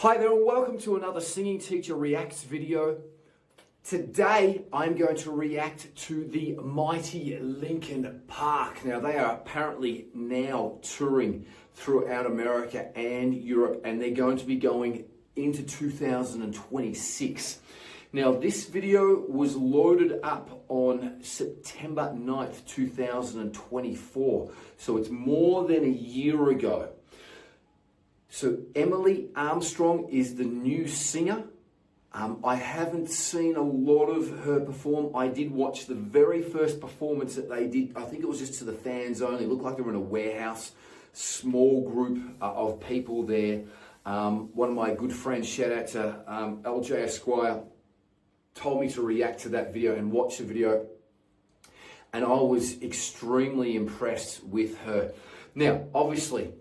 Hi there and welcome to another Singing Teacher Reacts video. Today I'm going to react to the mighty Linkin Park. Now they are apparently now touring throughout America and Europe, and they're going to be going into 2026. Now this video was loaded up on September 9th, 2024. So it's more than a year ago. So Emily Armstrong is the new singer. I haven't seen a lot of her perform. I did watch the very first performance that they did. I think it was just to the fans only. It looked like they were in a warehouse, small group of people there. One of my good friends, shout out to LJ Esquire, told me to react to that video and watch the video. And I was extremely impressed with her. Now, obviously,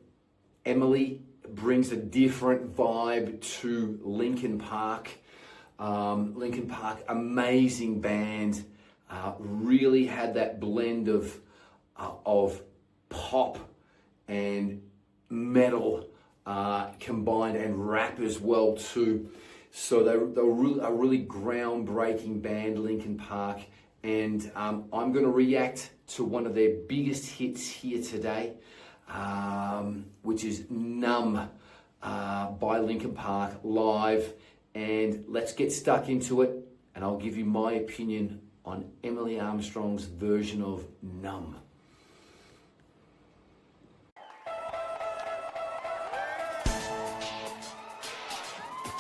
Emily brings a different vibe to Linkin Park. Linkin Park, amazing band, really had that blend of pop and metal combined, and rap as well too. So they're a really groundbreaking band, Linkin Park, and I'm going to react to one of their biggest hits here today, which is Numb by Linkin Park live. And let's get stuck into it, and I'll give you my opinion on Emily Armstrong's version of Numb.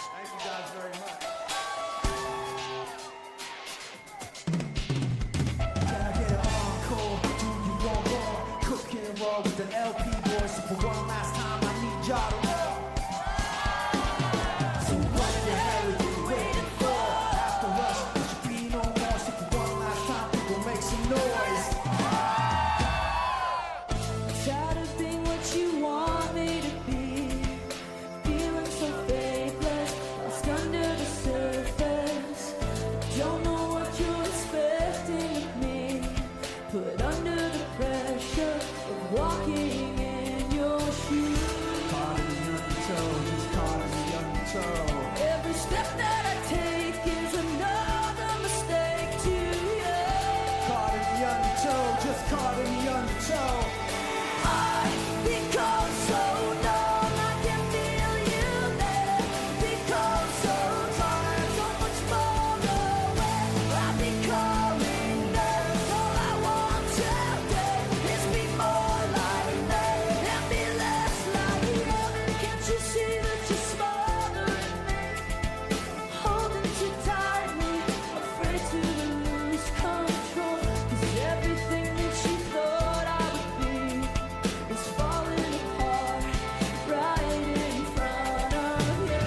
Thank you guys very much. Can I get an encore? Do you want more? Cook and roll with the LP boys. So for one last time, I need y'all to know. So what the hell are you waiting for? After us, there should be no more. So for one last time, people make some noise. Tired of being what you want me to be, feeling so faithless, lost under the surface. Don't know what you're expecting of me, put under the pressure of walking in your shoes. Caught in the undertow, just caught in the undertow. Every step that I take is another mistake to you. Caught in the undertow, just caught in the undertow. I become so numb, I can feel you there. Become so tired, so much more away. I'm becoming numb. All I want to do is be more like me and be less like you. Can't you see that you're smothering me, holding too tightly, afraid to lose control? 'Cause everything that you thought I would be is falling apart right in front of you.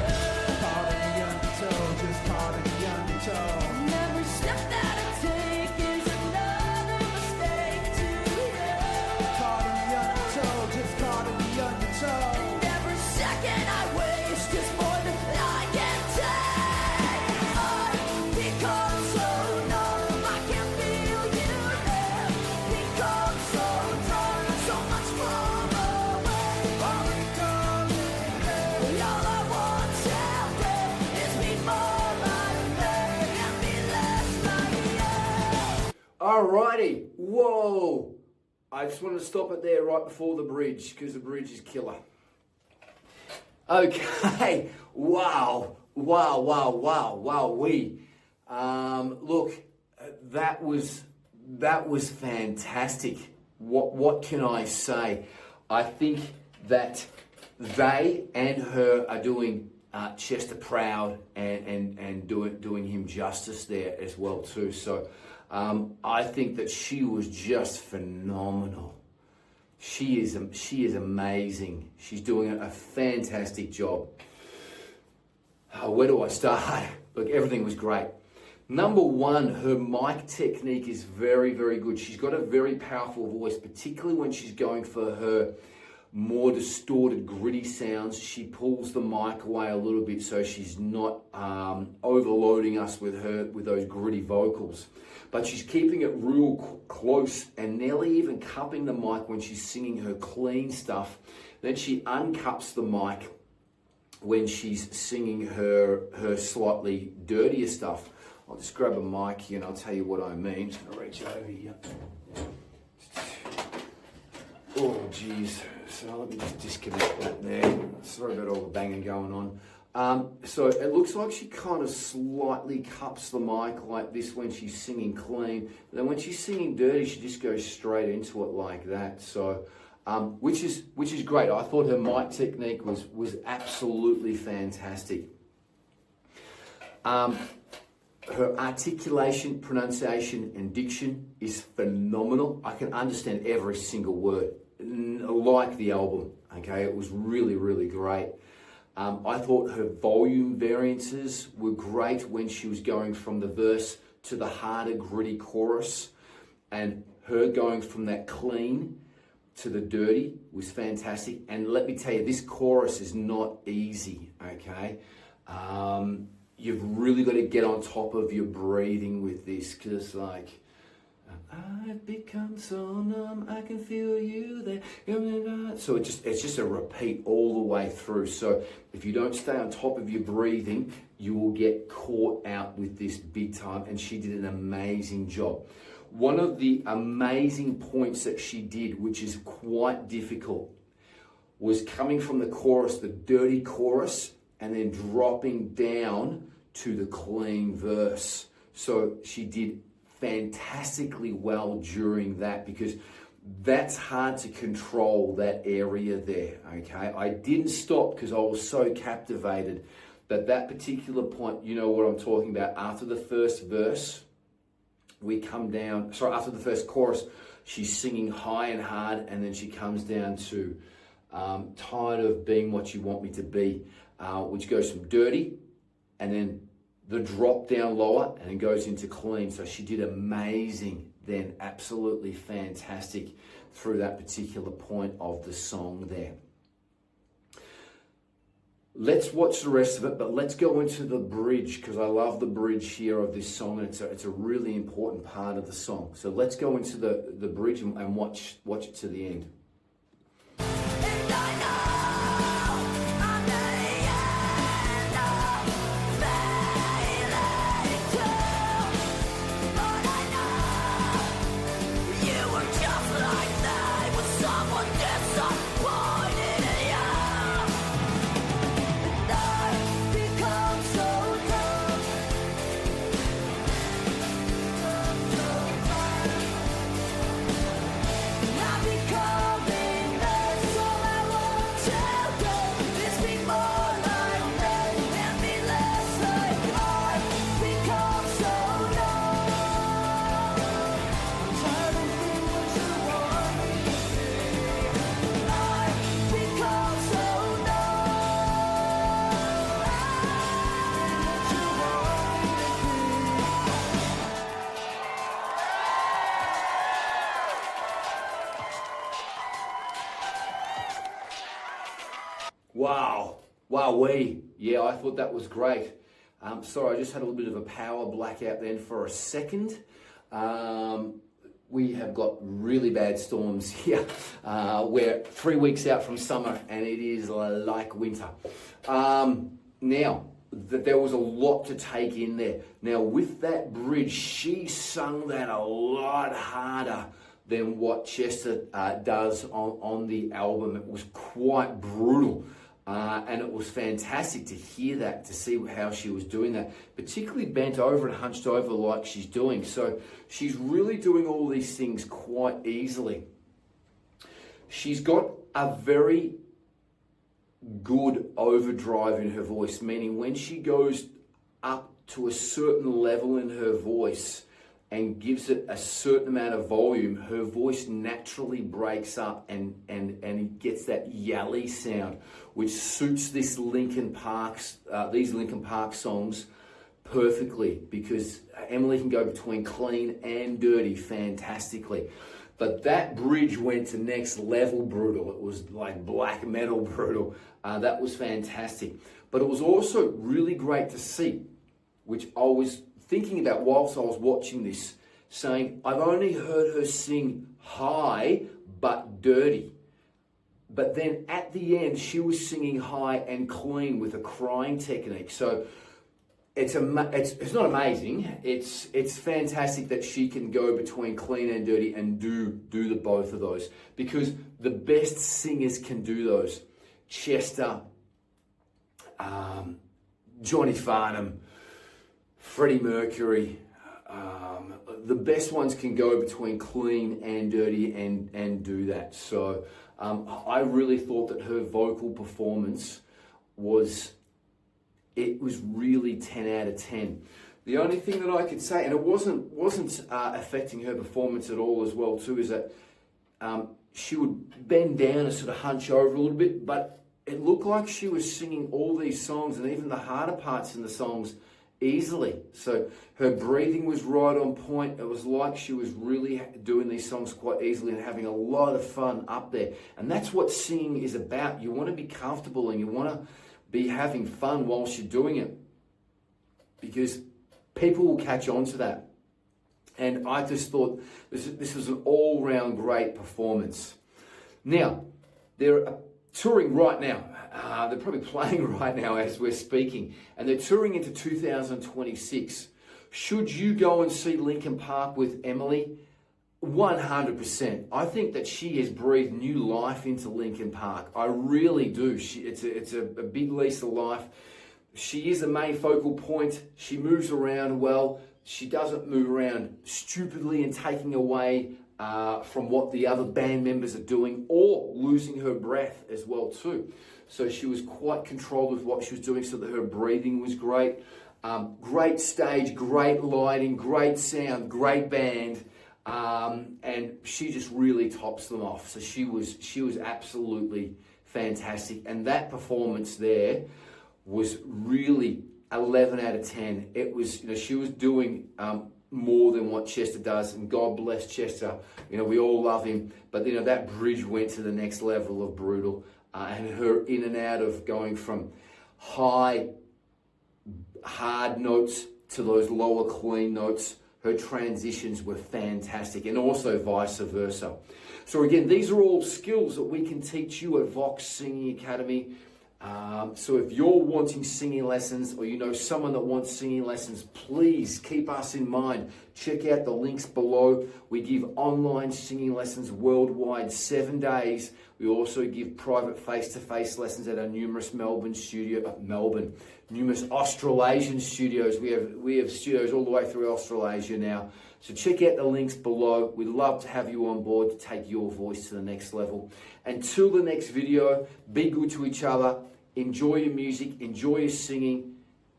Caught in the undertow, just caught in the undertow. And every step that I take is another mistake to you. Caught in the undertow, just caught in the undertow. And every second I waste is more than I can take. I become so numb, I can feel you there. Become so tired, so much more away. I'm becoming there. All I want to do is be more like me and be less like you. Alrighty, whoa! I just wanted to stop it there right before the bridge, because the bridge is killer. Okay, wow, wowee. Look, that was fantastic. What can I say? I think that they and her are doing Chester proud and doing him justice there as well too. So I think that she was just phenomenal. She is amazing. She's doing a fantastic job. Where do I start? Look, everything was great. Number one, her mic technique is very, very good. She's got a very powerful voice, particularly when she's going for her more distorted, gritty sounds. She pulls the mic away a little bit so she's not overloading us with those gritty vocals. But she's keeping it real close and nearly even cupping the mic when she's singing her clean stuff. Then she uncups the mic when she's singing her slightly dirtier stuff. I'll just grab a mic here and I'll tell you what I mean. Just gonna reach over here. Oh geez, so let me just disconnect that there. Sorry about all the banging going on. So it looks like she kind of slightly cups the mic like this when she's singing clean. Then when she's singing dirty, she just goes straight into it like that. So, which is great. I thought her mic technique was absolutely fantastic. Her articulation, pronunciation, and diction is phenomenal. I can understand every single word, like the album. Okay, it was really, really great. I thought her volume variances were great when she was going from the verse to the harder, gritty chorus, and her going from that clean to the dirty was fantastic. And let me tell you, this chorus is not easy, okay? You've really got to get on top of your breathing with this, because like, I've become so numb, I can feel you there. So it's just a repeat all the way through. So if you don't stay on top of your breathing, you will get caught out with this big time. And she did an amazing job. One of the amazing points that she did, which is quite difficult, was coming from the chorus, the dirty chorus, and then dropping down to the clean verse. So she did fantastically well during that, because that's hard to control, that area there, okay? I didn't stop because I was so captivated, but that particular point, you know what I'm talking about, after the first verse, after the first chorus, she's singing high and hard, and then she comes down to tired of being what you want me to be, which goes from dirty, and then the drop down lower, and it goes into clean. So she did amazing then, absolutely fantastic through that particular point of the song there. Let's watch the rest of it, but let's go into the bridge, because I love the bridge here of this song, and it's a really important part of the song. So let's go into the bridge and watch it to the end. And I know I'm the end of failing too, but I know you were just like they when someone disappointed you. And I become so numb, and I'm becoming that's all I want to do is be more like me and be less like I become so numb. I'm tired of being what you want me to be. I become so numb. Wow, wowee. Yeah, I thought that was great. Sorry, I just had a little bit of a power blackout then for a second. We have got really bad storms here. We're 3 weeks out from summer and it is like winter. Now, there was a lot to take in there. Now, with that bridge, she sung that a lot harder than what Chester does on the album. It was quite brutal. And it was fantastic to hear that, to see how she was doing that, particularly bent over and hunched over like she's doing. So she's really doing all these things quite easily. She's got a very good overdrive in her voice, meaning when she goes up to a certain level in her voice and gives it a certain amount of volume, her voice naturally breaks up and it gets that yelly sound, which suits these Linkin Park songs perfectly, because Emily can go between clean and dirty fantastically. But that bridge went to next level brutal. It was like black metal brutal. That was fantastic. But it was also really great to see, which I was thinking about whilst I was watching this, saying, I've only heard her sing high but dirty. but then at the end, she was singing high and clean with a crying technique. So it's not amazing. It's fantastic that she can go between clean and dirty and do the both of those, because the best singers can do those. Chester, Johnny Farnham, Freddie Mercury, the best ones can go between clean and dirty and do that. So I really thought that her vocal performance was really 10 out of 10. The only thing that I could say, and it wasn't affecting her performance at all as well too, is that she would bend down and sort of hunch over a little bit, but it looked like she was singing all these songs and even the harder parts in the songs easily. So her breathing was right on point. It was like she was really doing these songs quite easily and having a lot of fun up there. And that's what singing is about. You want to be comfortable and you want to be having fun whilst you're doing it, because people will catch on to that. And I just thought this was an all-round great performance. Now, they're touring right now. They're probably playing right now as we're speaking, and they're touring into 2026. Should you go and see Linkin Park with Emily? 100%. I think that she has breathed new life into Linkin Park. I really do. It's a big lease of life. She is the main focal point. She moves around well. She doesn't move around stupidly and taking away from what the other band members are doing, or losing her breath as well too. So she was quite controlled with what she was doing, so that her breathing was great. Great stage, great lighting, great sound, great band. And she just really tops them off. So she was absolutely fantastic. And that performance there was really 11 out of 10. It was, she was doing more than what Chester does, and God bless Chester. We all love him, but that bridge went to the next level of brutal, and her in and out of going from high, hard notes to those lower clean notes. Her transitions were fantastic, and also vice versa. So again, these are all skills that we can teach you at Vox Singing Academy. So if you're wanting singing lessons, or you know someone that wants singing lessons, please keep us in mind. Check out the links below. We give online singing lessons worldwide, 7 days. We also give private face-to-face lessons at our numerous numerous Australasian studios. We have studios all the way through Australasia now. So check out the links below. We'd love to have you on board to take your voice to the next level. Until the next video, be good to each other. Enjoy your music. Enjoy your singing.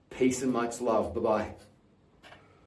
Peace and much love. Bye-bye.